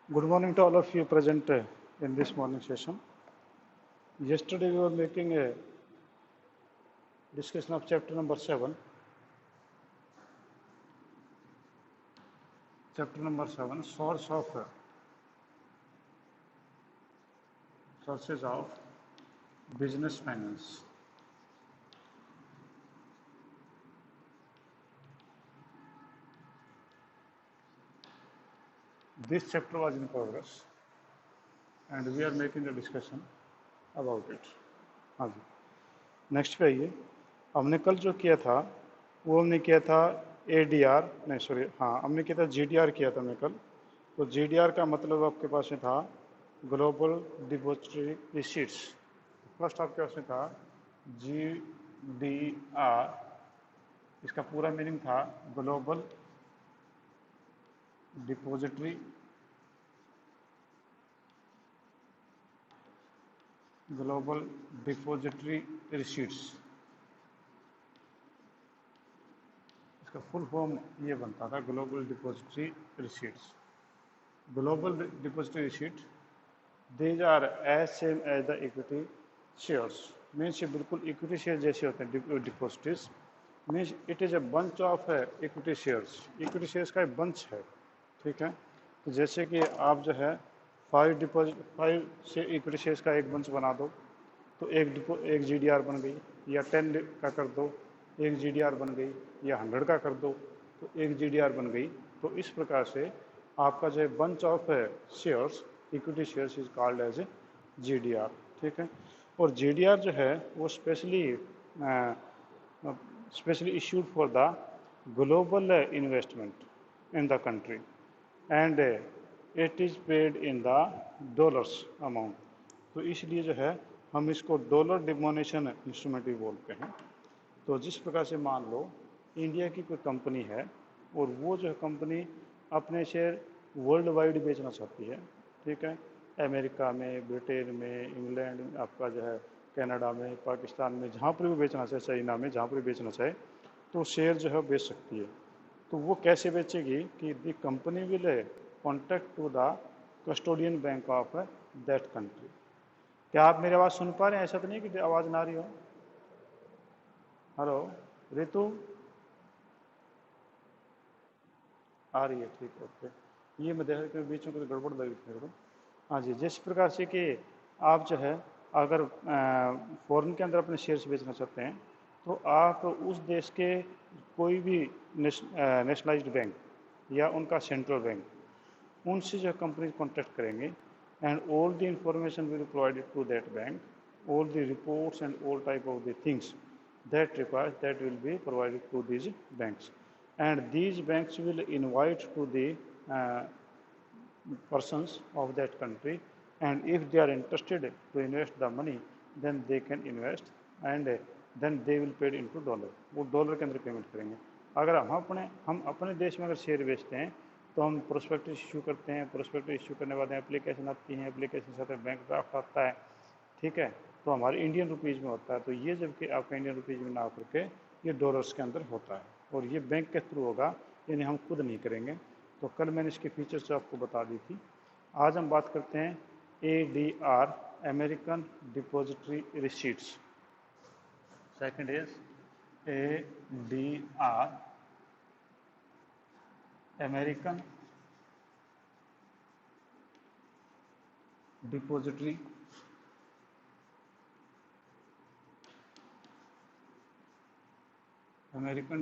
Good morning to all of you present in this morning session. Yesterday we were making a discussion of chapter number 7. Chapter number 7, sources of business finance. This chapter was in progress and we are making the discussion about it. हाँ जी, next पे आइए। हमने कल जो किया था वो हमने किया था ADR, नहीं सॉरी, हाँ हमने किया था GDR किया था हमने कल। तो GDR का मतलब आपके पास में था ग्लोबल डिपॉजिटरी रिसीट्स। फर्स्ट आपके पास में था GDR, इसका पूरा मीनिंग था ग्लोबल डिपॉजिटरी रिसीट्स। इसका फुल फॉर्म ये बनता था global depository receipts. Global depository receipt these are as same as the equity shares. Means ये बिल्कुल इक्विटी शेयर जैसे होते हैं depositories. Means it is a bunch of equity shares. Equity shares का एक बंच है, ठीक है। तो जैसे कि आप जो है 5 से इक्विटी शेयर्स का एक बंच बना दो तो एक GDR बन गई, या 10 का कर दो एक GDR बन गई, या 100 का कर दो तो एक GDR बन गई। तो इस प्रकार से आपका जो bunch of shares equity shares is called as GDR, ठीक है। और GDR जो है वो specially issued for the global investment in the country and it is paid in the dollars amount. तो इसलिए जो है हम इसको डॉलर डिमोनेशन इंस्ट्रूमेंट भी बोलते हैं। तो जिस प्रकार से मान लो इंडिया की कोई कंपनी है और वो जो कंपनी अपने शेयर वर्ल्ड वाइड बेचना चाहती है, ठीक है, अमेरिका में, ब्रिटेन में, इंग्लैंड में, आपका जो है कनाडा में, पाकिस्तान में, जहाँ पर भी बेचना चाहे, चाइना में, जहाँ पर भी बेचना चाहे तो शेयर जो है बेच सकती है। तो वो कैसे बेचेगी कि the company will contact to the custodian bank of that country. क्या आप मेरी आवाज़ सुन पा रहे हैं? ऐसा तो नहीं कि आवाज़ ना आ रही हो। हेलो रितु, आ रही है, ठीक है, ओके। ये मैं देख रहा बीच में कुछ गड़बड़ लगी थी मेरे को। हाँ जी, जिस प्रकार से कि आप जो है अगर फॉरेन के अंदर अपने शेयर्स बेचना चाहते हैं तो आप उस देश के कोई भी नेशनलाइज्ड बैंक या उनका सेंट्रल बैंक उनसे जो कंपनी कॉन्टैक्ट करेंगे and all the information will provided to that bank, all the reports and all type of the things that requires that will be provided to these banks, and these banks will invite to the uh, persons of that country, and if they are interested to invest the money then they can invest and then they will pay into dollar. वो dollar के अंदर payment करेंगे। अगर हम अपने देश में अगर शेयर बेचते हैं तो हम प्रोस्पेक्टस इशू करते हैं। प्रोस्पेक्टस इशू करने के बाद एप्लीकेशन आती है, एप्लीकेशन के साथ बैंक ड्राफ्ट आता है, ठीक है, तो हमारे इंडियन रुपीज़ में होता है। तो ये जबकि आपका इंडियन रुपीज़ में ना होकर के ये डॉलर्स के अंदर होता है और ये बैंक के थ्रू होगा, यानी हम खुद नहीं करेंगे। तो कल मैंने इसके फीचर्स आपको बता दी थी। आज हम बात करते हैं ADR, American depository receipts. Second is ADR, American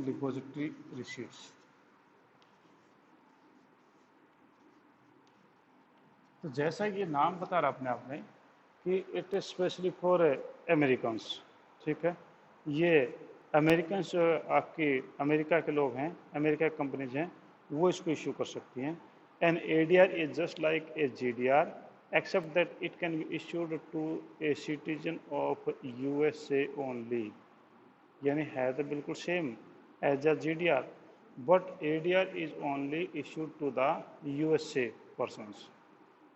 depository receipts. तो जैसा ये नाम बता रहा अपने आप में कि it is specially for Americans, ठीक है। ये अमेरिकन्स आपकी अमेरिका के लोग हैं, अमेरिका की कंपनीज हैं, वो इसको इशू कर सकती हैं। An ADR is just like a GDR except that it can be issued to a citizen of USA only, यानी है तो बिल्कुल same as a GDR, but ADR is only issued to the USA persons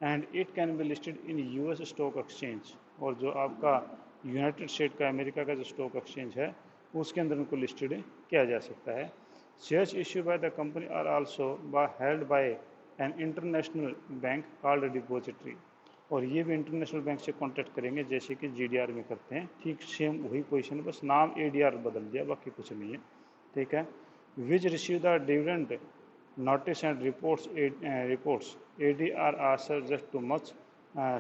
and it can be listed in US stock exchange. और जो आपका United state का America का जो स्टॉक एक्सचेंज है उसके अंदर उनको लिस्टेड किया जा सकता है। Shares issue by the company are also held by an international bank called depository. और ये भी इंटरनेशनल बैंक से कॉन्टैक्ट करेंगे जैसे कि जीडीआर में करते हैं, ठीक सेम वही पोजीशन, बस नाम एडीआर बदल दिया, बाकी कुछ नहीं है। ठीक है। Which receive the dividend notice and reports ADR are subject to much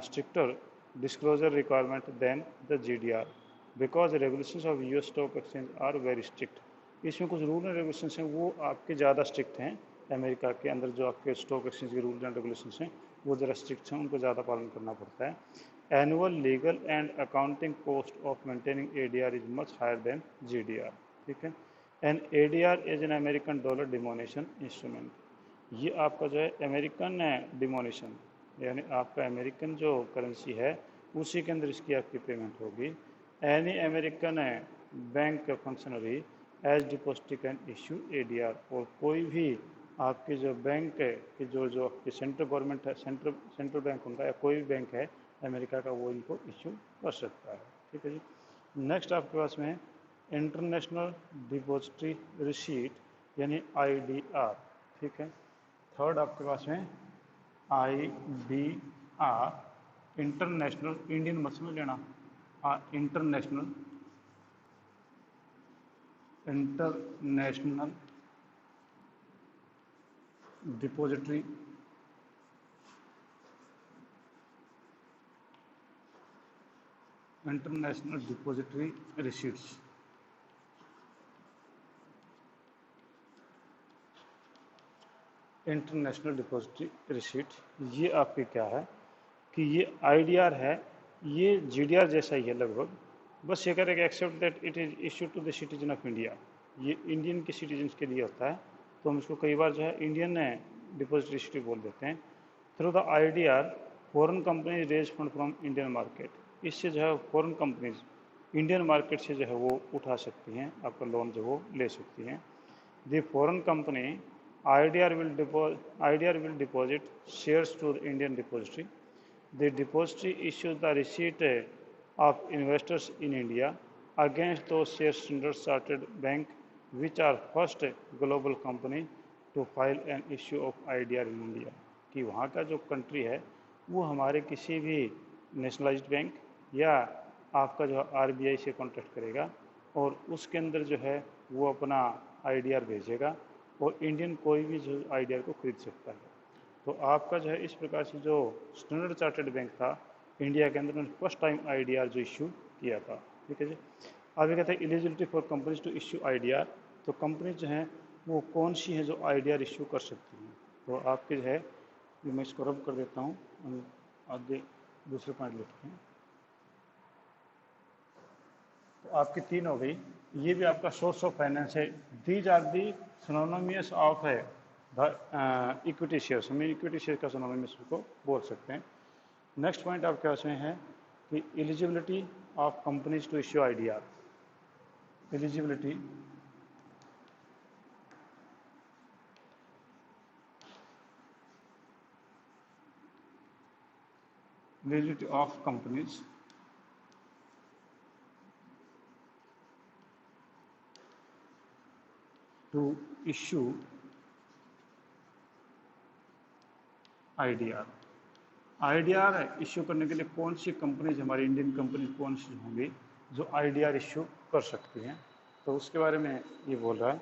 stricter disclosure requirement than the GDR because the regulations of US stock exchange are very strict। इसमें कुछ रूल एंड रेगुलेशंस हैं वो आपके ज़्यादा strict हैं। America के अंदर जो आपके स्टॉक एक्सचेंज के रूल एंड रेगुलेशंस हैं वो ज़रा स्ट्रिक्ट हैं, उनको ज़्यादा पालन करना पड़ता है। Annual legal and accounting cost of maintaining ADR is much higher than GDR। ठीक है। An ADR is an American dollar denomination instrument. ये आपका जो है अमेरिकन डिमोनेशन, यानी आपका अमेरिकन जो करेंसी है उसी के अंदर इसकी आपकी पेमेंट होगी। Any American bank functionary as depository can issue ADR। और कोई भी आपके जो बैंक है कि जो जो आपकी सेंट्रल गवर्नमेंट है, सेंट्रल बैंक उनका या कोई भी बैंक है अमेरिका का, वो इनको इशू कर सकता है। ठीक है जी। नेक्स्ट आपके पास में इंटरनेशनल डिपॉजिटरी रिसीट यानी IDR। ठीक है। थर्ड आपके पास में IDR इंटरनेशनल, इंडियन मत समझ लेना, international depository receipts. International depository receipt ये आपके क्या है कि ये IDR है, ये GDR जैसा ही है लगभग, बस ये करेगा except that it is issue to the citizen of India. ये इंडियन के सिटीजन्स के लिए होता है, तो हम इसको कई बार जो है इंडियन डिपॉजिटरी रिसीट बोल देते हैं। Through the IDR foreign companies raise fund from Indian market. इससे जो है फॉरेन कंपनीज इंडियन मार्केट से जो है वो उठा सकती हैं, आपका लोन जो वो ले सकती हैं। The foreign company IDR will deposit shares to the Indian depository. The depository issues the receipt of investors in India against those shares Standard Chartered Bank, which are first global company to file an issue of IDR in India। कि वहाँ का जो country है वो हमारे किसी भी nationalised bank या आपका जो RBI से कॉन्टैक्ट करेगा और उसके अंदर जो है वो अपना IDR भेजेगा और इंडियन कोई भी जो IDR को खरीद सकता है। तो आपका जो है इस प्रकार से जो स्टैंडर्ड चार्टर्ड बैंक था इंडिया के अंदर, उन्होंने फर्स्ट टाइम IDR जो इशू किया था। ठीक है जी। आगे कहते हैं eligibility for companies to issue IDR। तो कंपनी जो हैं वो कौन सी है जो IDR इशू कर सकती हैं। तो आपके जो है मैं इसको रब कर देता हूँ, आगे दूसरे पॉइंट लिखते हैं। तो आपकी 3 हो गई। ये भी आपका सोर्स ऑफ फाइनेंस है। These are the synonymous of है इक्विटी शेयर्स, हम इक्विटी शेयर का सिनोनिमस को बोल सकते हैं। नेक्स्ट पॉइंट आपके पास में है कि eligibility of companies to issue IDR। Eligibility of companies to issue IDR। IDR issue करने के लिए कौन सी कंपनीज, हमारी इंडियन कंपनी कौन सी होंगी जो IDR इश्यू कर सकती हैं, तो उसके बारे में ये बोल रहा है।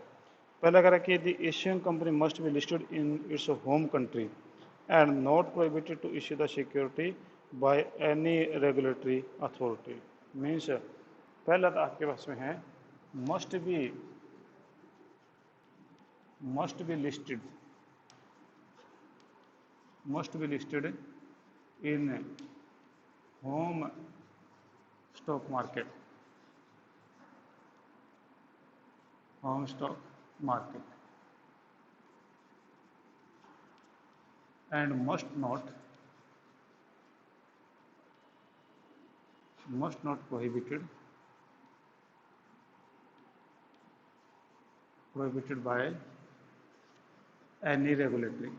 पहला कह रहा है कि the issuing company must be listed in its home country and not prohibited to issue the security by any regulatory authority. Means पहला तो आपके पास में है must be listed in home stock market and must not prohibited by any regulatory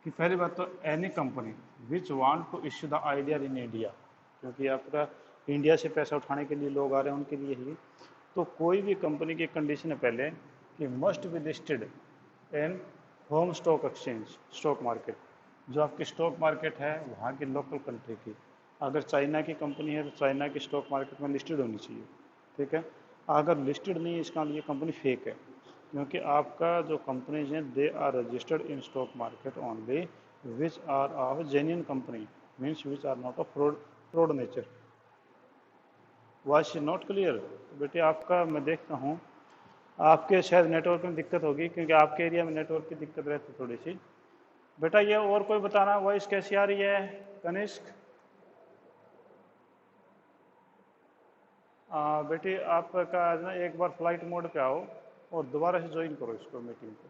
कि पहली बात तो any company which want to issue the IDR in India, क्योंकि आपका इंडिया से पैसा उठाने के लिए लोग आ रहे हैं उनके लिए ही। तो कोई भी कंपनी की कंडीशन है पहले कि must be listed in home stock exchange, stock market, जो आपकी स्टॉक मार्केट है वहाँ की लोकल कंट्री की। अगर चाइना की कंपनी है तो चाइना की स्टॉक मार्केट में लिस्टेड होनी चाहिए, ठीक है। अगर लिस्टेड नहीं है इसका ये कंपनी फेक है, क्योंकि आपका जो कंपनीज हैं they are registered in stock market only which are of genuine company, means which are not of fraud nature. Voice is not clear? बेटे आपका मैं देखता हूँ आपके शायद नेटवर्क में दिक्कत होगी, क्योंकि आपके एरिया में नेटवर्क की दिक्कत रहती है थोड़ी सी। बेटा ये और कोई बताना वॉइस कैसी आ रही है? कनिष्क, बेटे आपका ना एक बार फ्लाइट मोड पे आओ और दोबारा से ज्वाइन करो इसको, मीटिंग को,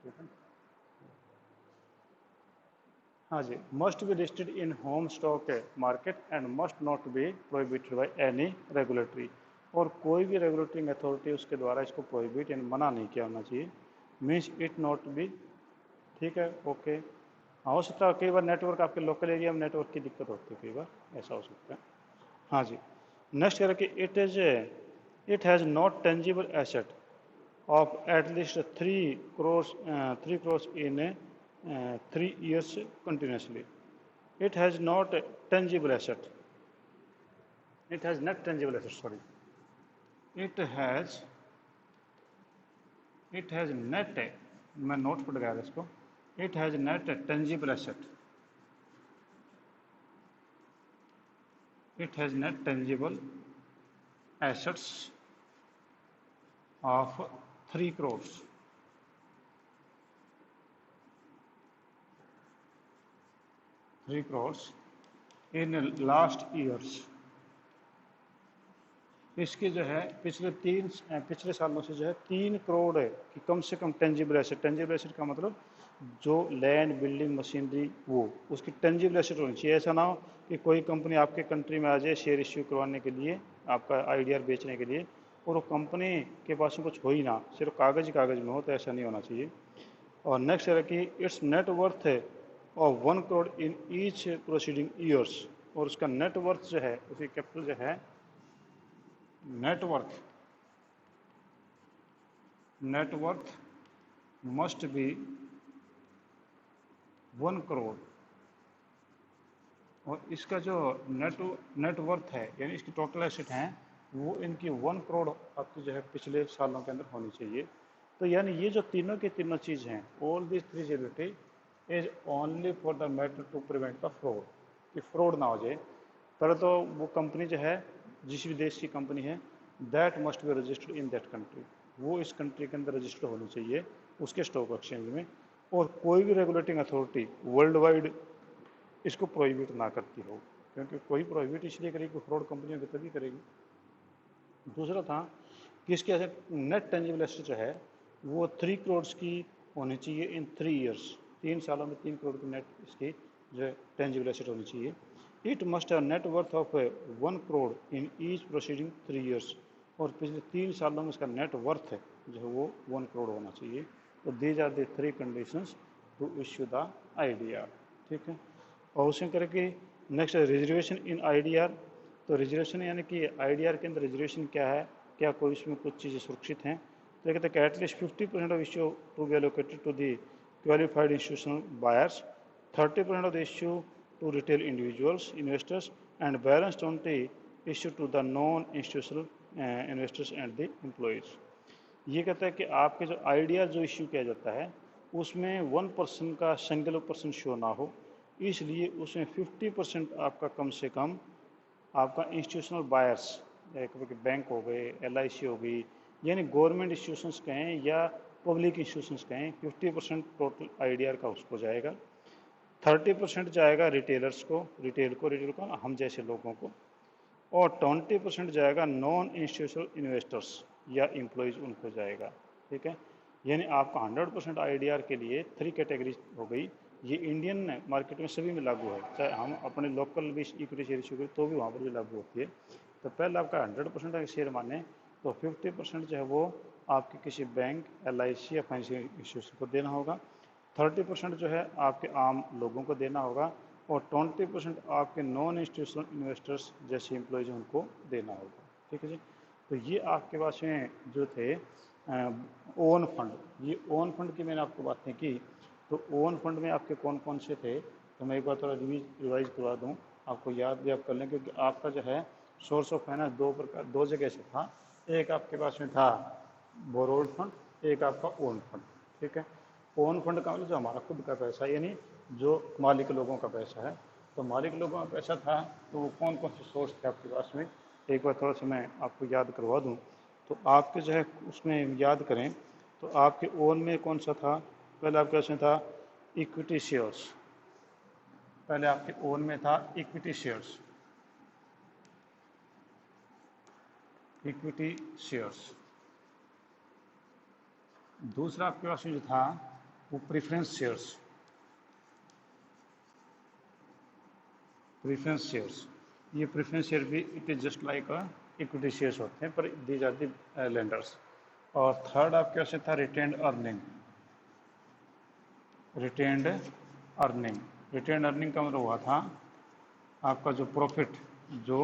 ठीक है। हाँ जी, must be listed in home stock market and must not be prohibited by any regulatory, और कोई भी रेगुलेटिंग अथॉरिटी उसके द्वारा इसको प्रोहिबिट यानी मना नहीं किया होना चाहिए, मीन्स इट नॉट बी, ठीक है, ओके। हाँ, हो सकता है कई बार नेटवर्क आपके लोकल एरिया में नेटवर्क की दिक्कत होती है, कई बार ऐसा हो सकता है। हाँ जी, नेक्स्ट कह रहे कि it has not tangible asset of at least 3 crores in 3 years continuously. It has not tangible asset. It has net tangible asset. Sorry. It has net. मैं नोट पढ़ गया इसको. It has net tangible asset. It has net tangible assets of 3 crores. In last years. इसके जो है पिछले सालों से जो है 3 करोड़ है कि कम से कम टेंजिबल एसेट का मतलब जो लैंड बिल्डिंग मशीनरी वो उसकी टेंजिबल एसेट होनी चाहिए। ऐसा ना हो कि कोई कंपनी आपके कंट्री में आ जाए शेयर इश्यू करवाने के लिए, आपका आईडीआर बेचने के लिए, और वो कंपनी के पास में कुछ हो ही ना, सिर्फ कागज़ में हो, तो ऐसा नहीं होना चाहिए। और नेक्स्ट है कि इट्स नेट वर्थ है of 1 crore in each proceeding years, और उसका नेट वर्थ जो है उसकी कैपिटल जो है net worth must be 1 crore, और इसका जो नेट वर्थ है यानी इसकी टोटल एसेट हैं वो इनकी 1 करोड़ आपकी जो है पिछले सालों के अंदर होनी चाहिए। तो यानी ये जो तीनों की तीनों चीज़ हैं, all this three ability is only for the matter to prevent the fraud, कि फ्रॉड ना हो जाए। पहले तो वो कंपनी जो है जिस भी देश की कंपनी है that must be registered in that country, वो इस कंट्री के अंदर रजिस्टर्ड होनी चाहिए उसके स्टॉक एक्सचेंज में, और कोई भी रेगुलेटिंग अथॉरिटी वर्ल्ड वाइड इसको प्रोहिबिट ना करती हो, क्योंकि कोई प्रोहिबिट इसलिए करेगी फ्रॉड कंपनियों की तभी करेगी। दूसरा था कि इसके नेट टेंजिबल एसेट जो है वो 3 करोड़ की होनी चाहिए इन 3 ईयर्स, 3 सालों में 3 करोड़ की नेट इसकी जो है टेंजिबल एसेट होनी चाहिए। It must have net worth of 1 crore in each proceeding 3 years, और पिछले 3 सालों में इसका नेट वर्थ है जो है वो 1 करोड़ होना चाहिए। तो these are the 3 conditions to issue the IDR, ठीक है। और उसमें करके नेक्स्ट रिजर्वेशन इन आईडीआर, तो रिजर्वेशन यानी कि आईडीआर के अंदर रिजर्वेशन क्या है, क्या कोई इसमें कुछ चीज़ें सुरक्षित हैं, तो कहते हैं at least 50% of issue to be allocated to the qualified institutional buyers, 30% of the issue to retail individuals investors, and balance 20 issue to the non institutional investors and the employees. ये कहता है कि आपके जो आईडीआर जो इश्यू किया जाता है उसमें 1% का सिंगल पर्सन शो ना हो, इसलिए उसमें 50% आपका कम से कम आपका इंस्टीट्यूशनल बायर्स, बैंक हो गए, एलआईसी हो गई, यानी गवर्नमेंट इंस्टीट्यूशंस कहें या पब्लिक इंस्टीट्यूशंस कहें, 50% टोटल आईडीआर का उसको जाएगा, 30% जाएगा रिटेलर्स को, रिटेल को हम जैसे लोगों को, और 20% जाएगा नॉन इंस्टीट्यूशनल इन्वेस्टर्स या एम्प्लॉयज़ उनको जाएगा, ठीक है। यानी आपका 100% आईडीआर के लिए 3 कैटेगरी हो गई। ये इंडियन मार्केट में सभी में लागू है, चाहे हम अपने लोकल भी इक्विटी शेयर इशू करें तो भी वहाँ पर भी लागू होती है। तो पहले आपका 100% अगर शेयर माने तो 50% जो है वो आपके किसी बैंक, एलआईसी या फाइनेंशियल इंस्टीट्यूशन को देना होगा, 30% जो है आपके आम लोगों को देना होगा, और 20% आपके नॉन इंस्टीट्यूशनल इन्वेस्टर्स जैसे एम्प्लॉयज हैं उनको देना होगा। ठीक है जी। तो ये आपके पास में जो थे ओन फंड, ये ओन फंड की मैंने आपको बातें की। तो ओन फंड में आपके कौन कौन से थे, तो मैं एक बार थोड़ा रिवाइज करवा दूँ, आपको याद भी आप कर लें, क्योंकि आपका जो है सोर्स ऑफ फाइनेंस दो जगह से था। एक आपके पास में था बोरोड फंड, एक आपका ओन फंड। ठीक है। ओन फंड का मतलब जो हमारा खुद का पैसा, यानी जो मालिक लोगों का पैसा है। तो मालिक लोगों का पैसा था, तो वो कौन कौन से सोर्स थे आपके पास में, एक बार थोड़ा सा मैं आपको याद करवा दूँ। तो आपके जो है उसमें याद करें, तो आपके ओन में कौन सा था, पहले आपके पास में था इक्विटी शेयर्स। पहले आपके ओन में था इक्विटी शेयर्स, इक्विटी शेयर्स। दूसरा आपके पास में जो था वो प्रेफरेंस शेयर्स, प्रेफरेंस शेयर्स। ये प्रेफरेंस शेयर भी it is just like equity shares होते हैं, पर दीज आर द लेंडर्स। और थर्ड आपके पास था retained earning, retained earning. Retained earning का मतलब हुआ था आपका जो प्रॉफिट जो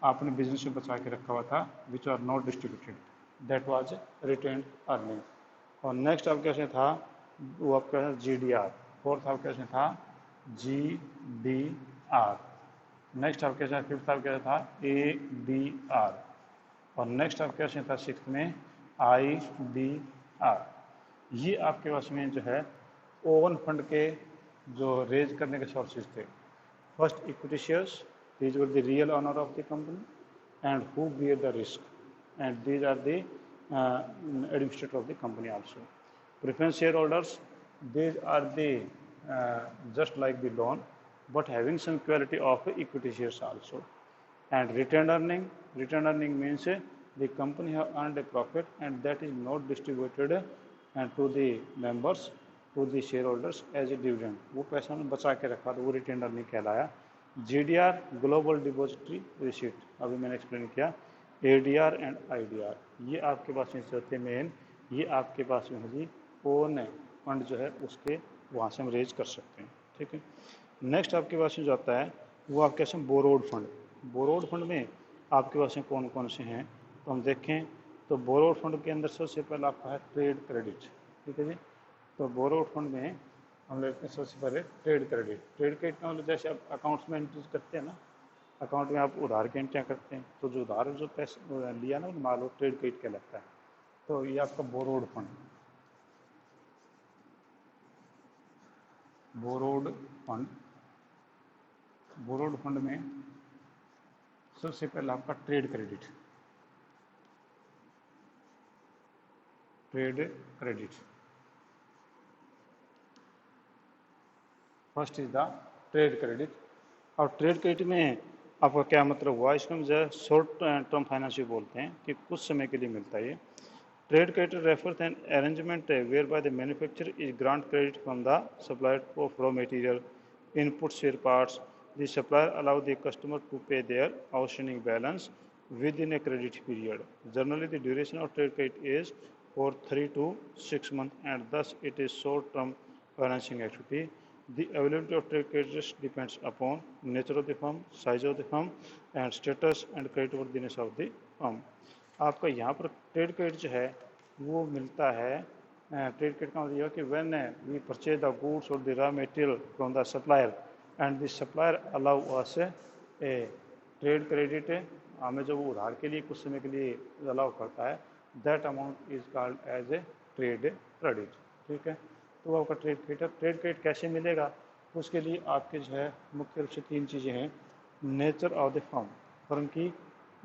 आपने बिजनेस में बचा के रखा हुआ था, which are not distributed, that was retained earning. और नेक्स्ट आपके पास था वो आपका जी डी आर। फोर्थ आपके पास था जी डी आर। नेक्स्ट आपके पास फिफ्थ आपके पास था ए डी आर। और नेक्स्ट आपके पास था सिक्स में आई डी आर। ये आपके पास में जो है ओवन फंड के जो रेज करने के सोर्सेज थे। First equity shares, these were the real owner of the company and who bear the risk, and these are the administrator of the company also. Preference shareholders, these are the just like the loan but having some quality of equity shares also. And retained earning means the company have earned a profit and that is not distributed to the members, to the shareholders as a dividend. वो पैसा हमने बचा के रखा तो वो retained earning कहलाया। GDR global depository receipt, अभी मैंने एक्सप्लेन किया। ADR एंड IDR, ये आपके पास में होते हैं मेन, ये आपके पास में है जी ओन फंड जो है उसके वहाँ से हम रेज कर सकते हैं। ठीक है। नेक्स्ट आपके पास में जो आता है वो आपके पास में बोरोड फंड। बोरोड फंड में आपके पास में कौन कौन से हैं, तो हम देखें तो बोरोड फंड के अंदर सबसे पहला आपका है ट्रेड क्रेडिट। ठीक है जी। तो बोरोड फंड में हम लेते हैं सबसे पहले ट्रेड क्रेडिट। ट्रेड क्रेडिट का मतलब जैसे आप अकाउंट्स में एंट्रीज करते हैं ना, अकाउंट में आप उधार की एंट्रियाँ करते हैं, तो जो उधार जो पैसा लिया ना वो मान लो ट्रेड क्रेडिट कहलाता है। तो ये आपका borrowed fund, borrowed fund, borrowed fund में सबसे पहला आपका trade credit, trade credit first is the trade credit. और ट्रेड क्रेडिट में आपका क्या मतलब हुआ, इसको हम जो शॉर्ट टर्म फाइनेंस भी बोलते हैं कि कुछ समय के लिए मिलता है। Trade credit refers an arrangement whereby the manufacturer is grant credit from the supplier of raw material, input spare parts. The supplier allow the customer to pay their outstanding balance within a credit period. Generally, the duration of trade credit is for 3 to 6 months and thus it is short-term financing activity. The availability of trade credit depends upon nature of the firm, size of the firm and status and creditworthiness of the firm. आपका यहाँ पर trade credit जो है वो मिलता है, trade credit का मतलब कि when we purchase the goods और the raw material from the supplier and the supplier allow us a trade credit, हमें जब वो उधार के लिए कुछ समय के लिए अलाउ करता है, that amount is called as a trade credit. ठीक है। तो आपका ट्रेड क्रेडिट, ट्रेड क्रेडिट कैसे मिलेगा, तो उसके लिए आपके जो है मुख्य रूप से तीन चीज़ें हैं। Nature of the firm, firm की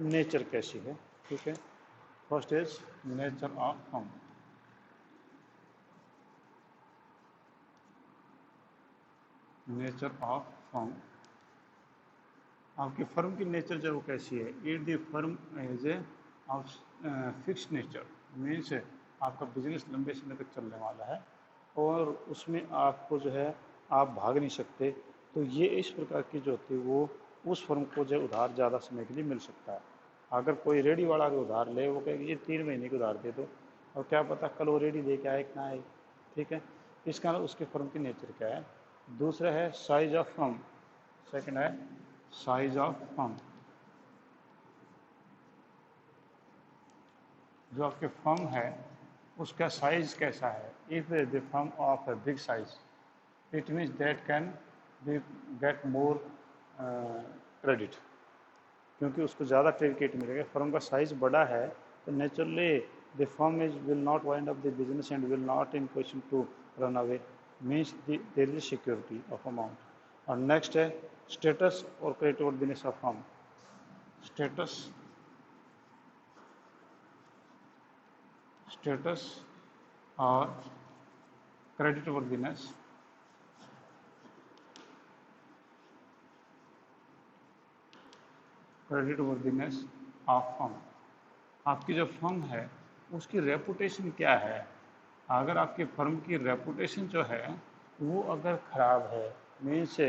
नेचर कैसी है। ठीक है। First is nature of firm, nature of firm, आपकी फर्म की नेचर जो वो कैसी है। It the firm as a fix nature, means आपका बिजनेस लंबे समय तक चलने वाला है और उसमें आपको जो है आप भाग नहीं सकते, तो ये इस प्रकार की जो होती है वो उस फर्म को जो उधार ज़्यादा समय के लिए मिल सकता है। अगर कोई रेडी वाला भी उधार ले, वो कहेगी ये 3 महीने की उधार दे दो, और क्या पता कल वो रेडी दे के आए कि ना आए। ठीक है। इसका उसके फर्म की नेचर क्या है। दूसरा है साइज ऑफ फर्म, सेकंड है साइज ऑफ फर्म। जो आपके फर्म है उसका साइज कैसा है। If the firm of a big size it means that can be get more credit, क्योंकि उसको ज़्यादा क्रेडिट मिलेगा। फर्म का साइज बड़ा है तो naturally the firm is will not wind up the business and will not in position to run away, means there is security of amount. और next है स्टेटस और credit worthiness of firm. Status और credit worthiness of firm. आपकी जो firm है उसकी reputation क्या है। अगर आपकी फर्म की रेपुटेशन जो है वो अगर ख़राब है, means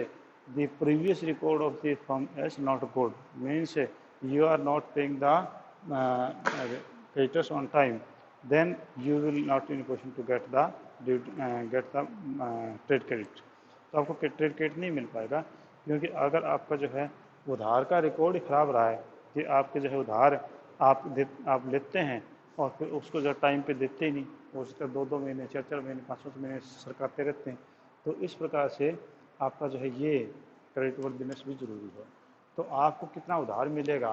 the previous record of the firm is not good, means you are not paying the creditors on time, then you will not in a position to get the trade credit। तो आपको trade credit नहीं मिल पाएगा, क्योंकि अगर आपका जो है उधार का रिकॉर्ड ही खराब रहा है कि आपके जो है उधार आप लेते हैं और फिर उसको जो टाइम पे देते ही नहीं, उसका 2-2 महीने 4-4 महीने 5-5 महीने सरकाते रहते हैं। तो इस प्रकार से आपका जो है ये क्रेडिट वर्दीनेस भी जरूरी है। तो आपको कितना उधार मिलेगा,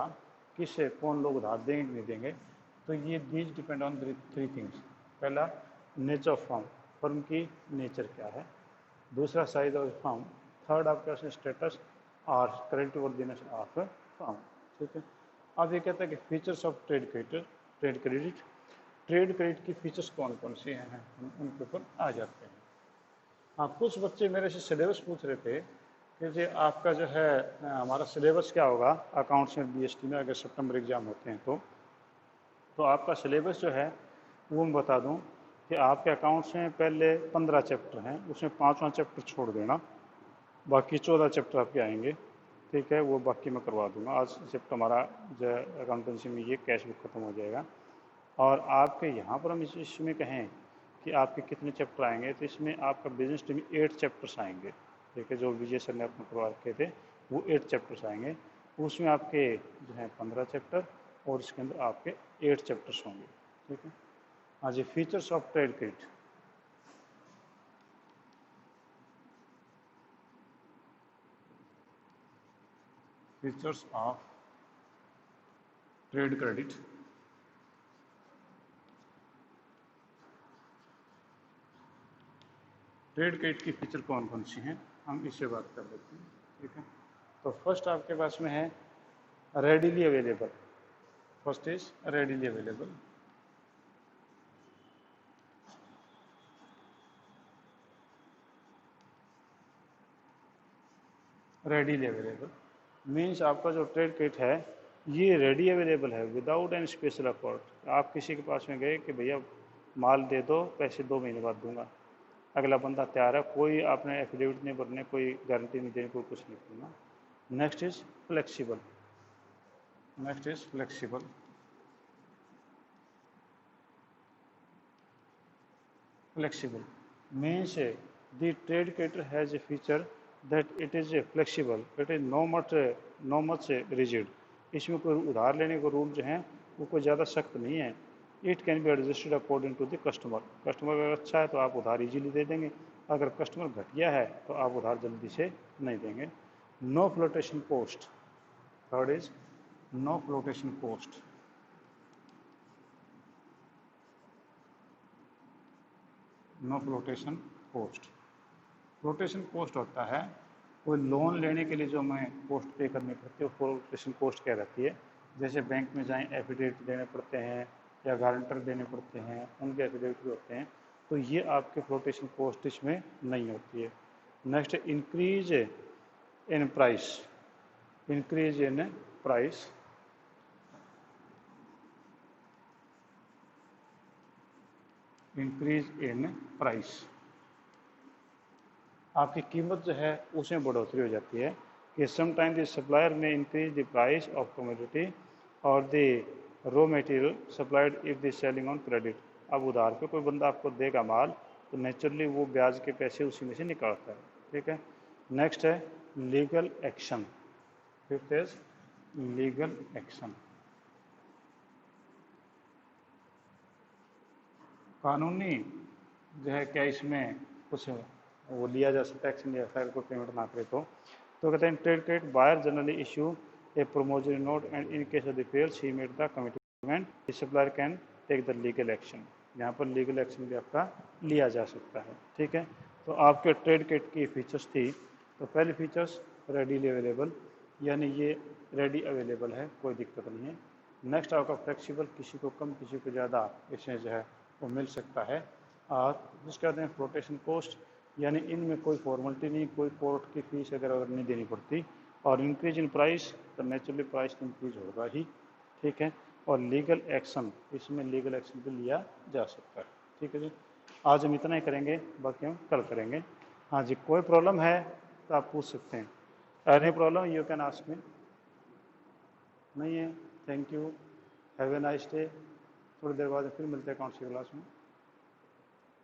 किससे कौन लोग उधार देंगे कि नहीं देंगे, तो ये दीज डिपेंड ऑन 3 थिंग्स। पहला नेचर ऑफ फर्म, फर्म की नेचर क्या है। दूसरा साइज ऑफ फर्म। थर्ड आपके पास स्टेटस और क्रेडिट वर्दीनेस ऑफ फर्म। ठीक है। अब ये कहता है कि features of trade credit. Trade credit की फीचर्स कौन कौन से हैं, हम उनके ऊपर आ जाते हैं। हाँ, कुछ बच्चे मेरे से सिलेबस पूछ रहे थे कि जी आपका जो है हमारा सिलेबस क्या होगा अकाउंट्स में बीएसटी में अगर सितंबर एग्ज़ाम होते हैं तो आपका सिलेबस जो है वो मैं बता दूं कि आपके अकाउंट्स में पहले 15 चैप्टर हैं, उसमें 5वां चैप्टर छोड़ देना, बाकी 14 चैप्टर आपके आएंगे। ठीक है, वो बाकी मैं करवा दूंगा। आज चैप्टर हमारा जो अकाउंटेंसी में ये कैश बुक खत्म हो जाएगा। और आपके यहाँ पर हम इसमें कहें कि आपके कितने चैप्टर आएंगे, तो इसमें आपका बिजनेस टीम 8 चैप्टर्स आएंगे। ठीक है, जो विजय सर ने अपने करवा रखे थे वो 8 चैप्टर्स आएंगे। उसमें आपके जो है 15 चैप्टर और इसके अंदर आपके 8 चैप्टर्स होंगे। ठीक है। हाँ जी, features of trade credit. Features of trade credit. Trade credit की फीचर कौन कौन सी हैं, हम इससे बात कर लेते हैं। ठीक है। तो फर्स्ट आपके पास में है readily available. First is readily available. Readily available means आपका जो ट्रेड क्रेडिट है ये रेडी अवेलेबल है विदाउट एनी स्पेशल एफर्ट। आप किसी के पास में गए कि भैया माल दे दो, पैसे 2 महीने बाद दूंगा, अगला बंदा तैयार है, कोई आपने एफिडेविट नहीं भरने, कोई गारंटी नहीं देनी, कोई कुछ नहीं करना। Next is flexible. Flexible means the trade credit has a feature that it is flexible, it is no much rigid. इसमें कोई उधार लेने का रूल जो है वो कोई ज़्यादा सख्त नहीं है। It can be adjusted according to the customer. Customer अगर अच्छा है तो आप उधार इजीली दे देंगे, अगर कस्टमर घटिया है तो आप उधार जल्दी से नहीं देंगे। No flotation cost. Third is no flotation cost. No flotation cost. Flotation cost होता है कोई लोन लेने के लिए जो हमें कॉस्ट पे करनी पड़ती है, वो फ्लोटेशन कॉस्ट क्या रहती है। जैसे बैंक में जाएं एफिडेविट देने पड़ते हैं या गारंटर देने पड़ते हैं, उनके एफिडेविट भी होते हैं, तो ये आपके फ्लोटेशन कॉस्ट इसमें नहीं होती है। Next increase in price. Increase in price. Increase in price आपकी कीमत जो है उसमें बढ़ोतरी हो जाती है कि समटाइम द सप्लायर में increase the price of commodity और the raw material supplied if the selling on credit. अब उधार पे कोई बंदा आपको देगा माल तो नेचुरली वो ब्याज के पैसे उसी में से निकालता है। ठीक है। नेक्स्ट है legal action. Fifth is legal action. कानूनी जो है क्या इसमें कुछ वो लिया जा सकता है एक्शन लिया सकता है कोई पेमेंट ना करे तो कहते हैं trade credit buyer generally issue a promissory note and in case of the fails he made the commitment the supplier can take the legal action. यहाँ पर लीगल एक्शन भी आपका लिया जा सकता है। ठीक है, तो आपके ट्रेड क्रेडिट की फीचर्स थी। तो पहली फीचर्स रेडीली अवेलेबल, यानी ये रेडी अवेलेबल है, कोई दिक्कत नहीं है। नेक्स्ट आपका फ्लेक्सिबल, किसी को कम किसी को ज़्यादा इसमें जो है वो मिल सकता है। और जिसके कहते हैं फ्लोटेशन कॉस्ट, यानी इनमें कोई फॉर्मेलिटी नहीं, कोई कोर्ट की फीस वगैरह नहीं देनी पड़ती। और इंक्रीज इन प्राइस, तो नेचुरली प्राइस तो इंक्रीज होगा ही। ठीक है, और लीगल एक्शन, इसमें लीगल एक्शन भी लिया जा सकता है। ठीक है जी, आज हम इतना ही करेंगे, बाकी हम कल करेंगे। हाँ जी, कोई प्रॉब्लम है तो आप पूछ सकते हैं। Any problem you can ask me. नहीं है, thank you, have a nice day. थोड़ी देर बाद फिर मिलते हैं अकाउंट्स की क्लास में।